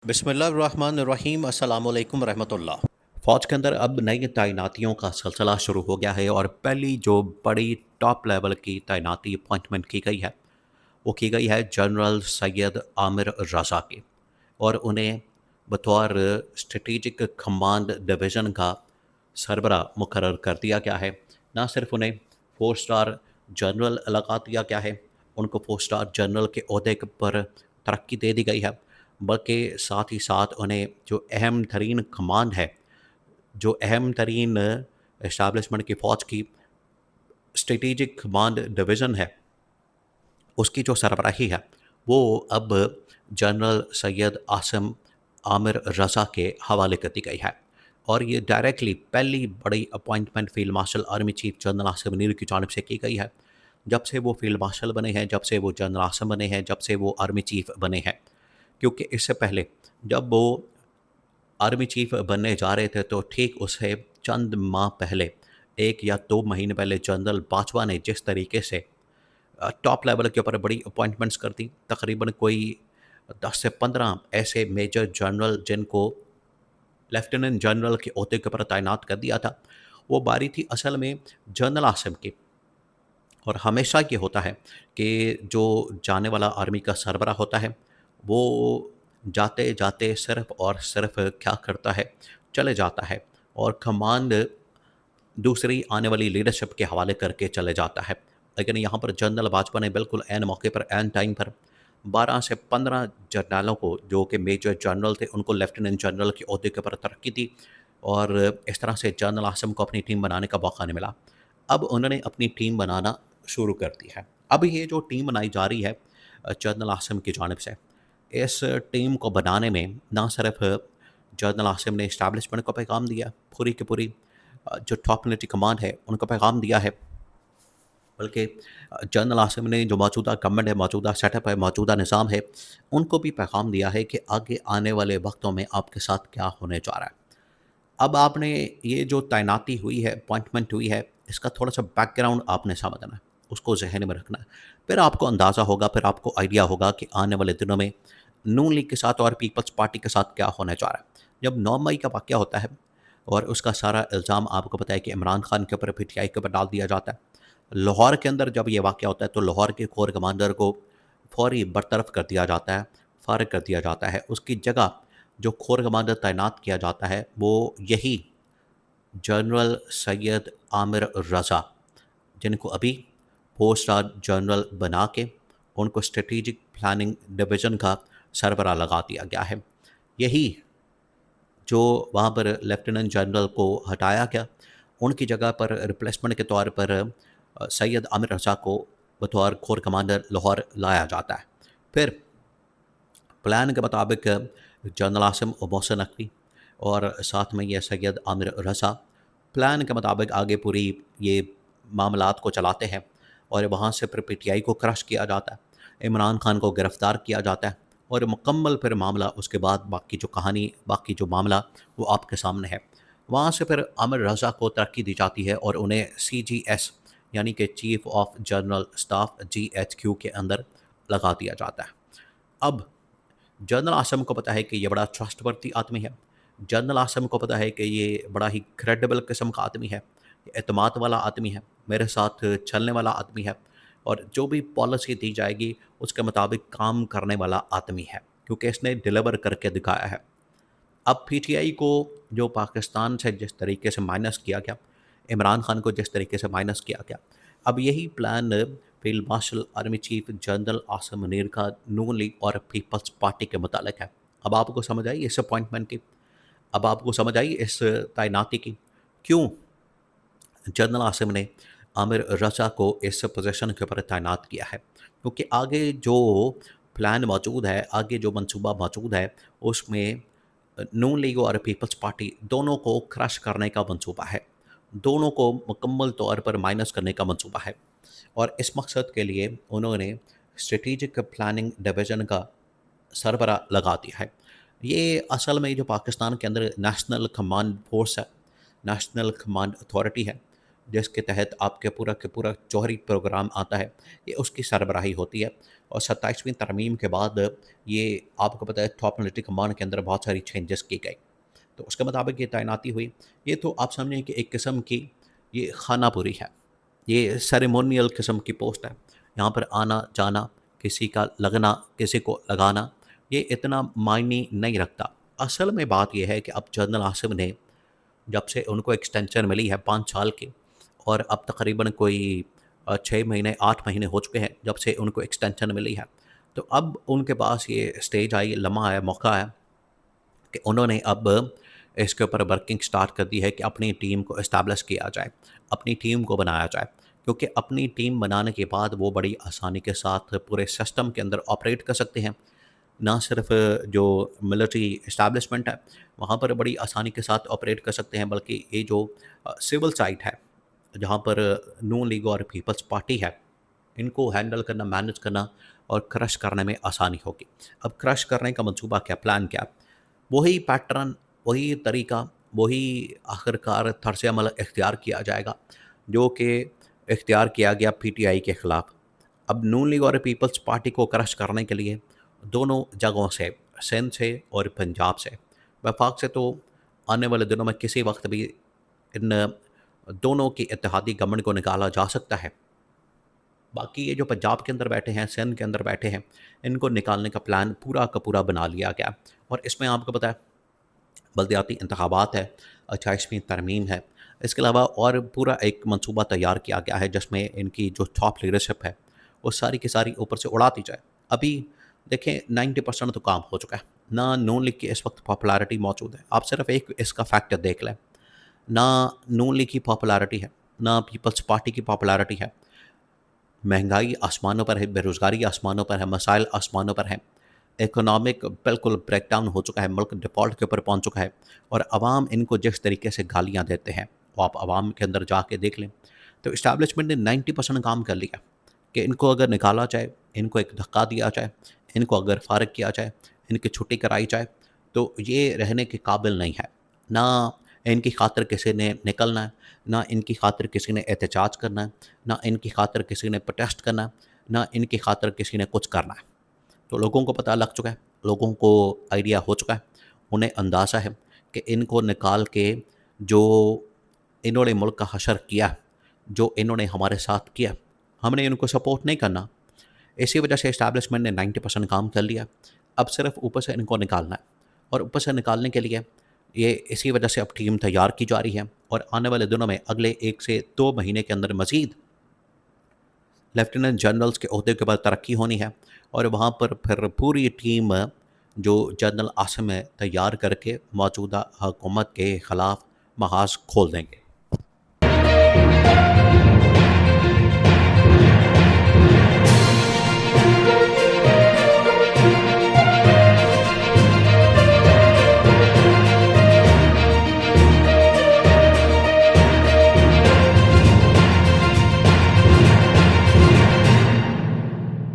बिस्मिल्लाहिर्रहमानिर्रहीम अस्सलामुअलैकुम रहमतुल्लाह। फ़ौज के अंदर अब नई तैनातियों का सिलसिला शुरू हो गया है और पहली जो बड़ी टॉप लेवल की तैनाती अपॉइंटमेंट की गई है, वो की गई है जनरल सैयद आमिर रज़ा की और उन्हें बतौर स्ट्रेटेजिक कमांड डिवीज़न का सरबरा मुकर्रर कर दिया गया है। ना सिर्फ उन्हें 4 स्टार जनरल लगा दिया गया है, उनको 4 स्टार जनरल के ओहदे पर तरक्की दे दी गई है, बल्कि साथ ही साथ उन्हें जो अहम तरीन कमांड है, जो अहम तरीन एस्टैब्लिशमेंट की फ़ौज की स्ट्रेटेजिक कमांड डिवीज़न है, उसकी जो सरबराही है, वो अब जनरल सैयद आसिम आमिर रज़ा के हवाले कर दी गई है। और ये डायरेक्टली पहली बड़ी appointment field marshal army chief general Asim Munir की जानिब से की गई है। जब से वो फ़ील्ड मार्शल बने हैं, जब से वो जनरल आसिम बने हैं, जब से वो आर्मी चीफ़ बने हैं। क्योंकि इससे पहले जब वो आर्मी चीफ बनने जा रहे थे तो ठीक उससे चंद माह पहले 1 या 2 महीने पहले जनरल बाजवा ने जिस तरीके से टॉप लेवल के ऊपर बड़ी अपॉइंटमेंट्स कर दी, तकरीबन कोई 10 से 15 ऐसे मेजर जनरल जिनको लेफ्टिनेंट जनरल के ओहदे के ऊपर तैनात कर दिया था, वो बारी थी असल में जनरल आसिम की। और हमेशा ये होता है कि जो जाने वाला आर्मी का सरबरा होता है, वो जाते-जाते सिर्फ़ और सिर्फ़ क्या करता है, चले जाता है और कमांड दूसरी आने वाली लीडरशिप के हवाले करके चले जाता है। लेकिन यहाँ पर जनरल बाजवा ने बिल्कुल ऐन मौके पर, ऐन टाइम पर 12 से 15 जनरलों को, जो कि मेजर जनरल थे, उनको लेफ्टिनेंट जनरल के ओहदे के ऊपर तरक्की दी और इस तरह से जनरल आसिम को अपनी टीम बनाने का मौका नहीं मिला। अब उन्होंने अपनी टीम बनाना शुरू कर दी है। अब ये जो टीम बनाई जा रही है जनरल आसिम की जानिब से, इस टीम को बनाने में ना सिर्फ जनरल आसिम ने इस्टेब्लिशमेंट को पैगाम दिया, पूरी की पूरी जो टॉप मिलिट्री कमांड है, उनको पैगाम दिया है, बल्कि जनरल आसिम ने जो मौजूदा गवर्नमेंट है, मौजूदा सेटअप है, मौजूदा निज़ाम है, उनको भी पैगाम दिया है कि आगे आने वाले वक्तों में आपके साथ क्या होने जा रहा है। अब आपने ये जो तैनाती हुई है, अपॉइंटमेंट हुई है, इसका थोड़ा-सा बैकग्राउंड आपने समझना है, उसको ज़हन में रखना है। फिर आपको अंदाज़ा होगा, फिर आपको आइडिया होगा कि आने वाले दिनों में नून लीग के साथ और पीपल्स पार्टी के साथ क्या होने जा रहा है। जब 9 मई का वाक़या होता है और उसका सारा इल्ज़ाम आपको पता है कि इमरान खान के ऊपर, पीटीआई के ऊपर डाल दिया जाता है। लाहौर के अंदर जब ये वाक़या होता है, तो लाहौर के कोर कमांडर को फ़ौरी बरतरफ कर दिया जाता है, फ़ारिग कर दिया जाता है। उसकी जगह जो कोर कमांडर तैनात किया जाता है, वो यही जनरल सैयद आमिर रज़ा, जिनको अभी 4 स्टार जनरल बना के उनको स्ट्रेटेजिक प्लानिंग डिवीज़न का सरबरा लगा दिया गया है। यही जो वहाँ पर लेफ्टिनेंट जनरल को हटाया गया, उनकी जगह पर रिप्लेसमेंट के तौर पर सैयद आमिर रज़ा को बतौर कोर कमांडर लाहौर लाया जाता है। फिर प्लान के मुताबिक जनरल आसिम और मोहसिन नकवी और साथ में ये सैयद आमिर रज़ा प्लान के मुताबिक आगे पूरी ये मामलात को चलाते हैं और वहाँ से फिर पीटीआई को क्रश किया जाता है, इमरान खान को गिरफ़्तार किया जाता है और मुकम्मल फिर मामला उसके बाद बाकी जो कहानी, बाकी जो मामला वो आपके सामने है। वहाँ से फिर आमिर रज़ा को तरक्की दी जाती है और उन्हें सीजीएस यानी कि chief of general staff GHQ के अंदर लगा दिया जाता है। अब जनरल आसिम को पता है कि ये बड़ा ट्रस्टवर्थी आदमी है। जनरल आसिम को पता है कि ये बड़ा ही क्रेडिबल किस्म का आदमी है, एतमाद वाला आदमी है, मेरे साथ चलने वाला आदमी है और जो भी पॉलिसी दी जाएगी उसके मुताबिक काम करने वाला आदमी है, क्योंकि इसने डिलीवर करके दिखाया है। अब पीटीआई को जो पाकिस्तान से जिस तरीके से माइनस किया गया, इमरान खान को जिस तरीके से माइनस किया गया, अब यही plan field marshal army chief general Asim Munir का नून लीग और पीपल्स पार्टी के मुतालिक है। अब आपको समझ आई इस अपॉइंटमेंट की, अब आपको समझ आई इस तैनाती की, क्यों जनरल आसिम ने आमिर रज़ा को इस पोजीशन के ऊपर तैनात किया है। क्योंकि आगे जो प्लान मौजूद है, आगे जो मंसूबा मौजूद है, उसमें नून लीग और पीपल्स पार्टी दोनों को क्रश करने का मंसूबा है। दोनों को मुकम्मल तौर पर माइनस करने का मंसूबा है और इस मकसद के लिए उन्होंने स्ट्रेटेजिक प्लानिंग डिवीज़न का सरबरा लगा दिया है। ये असल में जो पाकिस्तान के अंदर नेशनल कमांड फोर्स है, नेशनल कमांड अथॉरिटी है, जिसके तहत आपके पूरा के पूरा जौहरी प्रोग्राम आता है, ये उसकी सरबराही होती है। और 27वीं तरमीम के बाद ये आपको पता है टॉप मिलिट्री कमांड के अंदर बहुत सारी चेंजेस की गई। तो उसके मुताबिक ये तैनाती हुई। ये तो आप समझें कि एक किस्म की ये खानापुरी है, ये सेरेमोनियल किस्म की पोस्ट है। यहाँ पर आना-जाना, किसी का लगना, किसी को लगाना, ये इतना मायने नहीं रखता। असल में बात ये है कि अब जनरल आसिम ने जब से उनको एक्सटेंशन मिली है 5 साल की, और अब तकरीबन कोई 6 महीने 8 महीने हो चुके हैं जब से उनको एक्सटेंशन मिली है। तो अब उनके पास ये स्टेज आई, लम्हा आया, मौका आया कि उन्होंने अब इसके ऊपर वर्किंग स्टार्ट कर दी है कि अपनी टीम को इस्टेब्लिश किया जाए, अपनी टीम को बनाया जाए। क्योंकि अपनी टीम बनाने के बाद वो बड़ी आसानी के साथ पूरे सिस्टम के अंदर ऑपरेट कर सकते हैं। ना सिर्फ जो मिलिट्री इस्टेब्लिशमेंट है, वहाँ पर बड़ी आसानी के साथ ऑपरेट कर सकते हैं, बल्कि ये जो सिविल साइड है, जहाँ पर नून लीग और पीपल्स पार्टी है, इनको हैंडल करना, मैनेज करना और क्रश करने में आसानी होगी। अब क्रश करने का मंसूबा क्या, प्लान क्या? वही पैटर्न, वही तरीका, वही आखिरकार तर्स अमल इख्तियार किया जाएगा, जो कि इख्तियार किया गया पीटीआई के ख़िलाफ़। अब नून लीग और पीपल्स पार्टी को क्रश करने के लिए दोनों जगहों से, सिंध से और पंजाब से, वफाक से तो आने वाले दिनों में किसी वक्त भी इन दोनों की इत्तेहादी गवर्नमेंट को निकाला जा सकता है। बाकी ये जो पंजाब के अंदर बैठे हैं, सिंध के अंदर बैठे हैं, इनको निकालने का प्लान पूरा का पूरा बना लिया गया। और इसमें आपको पता है बल्दियाती इंतखाबात है, 28वीं तरमीम है। इसके अलावा और पूरा एक मंसूबा तैयार किया गया है जिसमें इनकी जो टॉप लीडरशिप है वो सारी की सारी ऊपर से उड़ा दी जाए। अभी देखें 90% तो काम हो चुका है। ना नून लीग की इस वक्त पॉपुलैरिटी मौजूद है। आप सिर्फ एक इसका फैक्टर देख लें, ना नून लीग की पॉपुलैरिटी है, ना पीपल्स पार्टी की पॉपुलैरिटी है। महंगाई आसमानों पर है, बेरोज़गारी आसमानों पर है, मसाइल आसमानों पर हैं। इकोनॉमिक बिल्कुल ब्रेकडाउन हो चुका है, मुल्क डिफ़ॉल्ट के ऊपर पहुंच चुका है। और अवाम इनको जिस तरीके से गालियां देते हैं, वो आप अवाम के अंदर जाके देख लें। तो इस्टेब्लिशमेंट ने 90% काम कर लिया कि इनको अगर निकाला जाए, इनको एक धक्का दिया जाए, इनको अगर फ़ारिग किया जाए, इनकी छुट्टी कराई जाए, तो ये रहने के काबिल नहीं है। ना इनकी खातिर किसी ने निकलना है, ना इनकी खातिर किसी ने एहतजाज करना है, ना इनकी खातिर किसी ने प्रोटेस्ट करना है, ना इनकी खातिर किसी ने कुछ करना है। तो लोगों को पता लग चुका है, लोगों को आइडिया हो चुका है, उन्हें अंदाज़ा है कि इनको निकाल के जो इन्होंने मुल्क का हशर किया, जो इन्होंने हमारे साथ किया, हमने इनको सपोर्ट नहीं करना। इसी वजह से इस्टेब्लिशमेंट ने 90% काम कर लिया। अब सिर्फ ऊपर से इनको निकालना है, और ऊपर से निकालने के लिए ये इसी वजह से अब टीम तैयार की जा रही है। और आने वाले दिनों में अगले 1 से 2 महीने के अंदर मज़ीद लेफ्टिनेंट जनरल्स के ओहदे के बाद तरक्की होनी है, और वहाँ पर फिर पूरी टीम जो जनरल आसिम है तैयार करके मौजूदा हुकूमत के ख़िलाफ़ महाज़ खोल देंगे।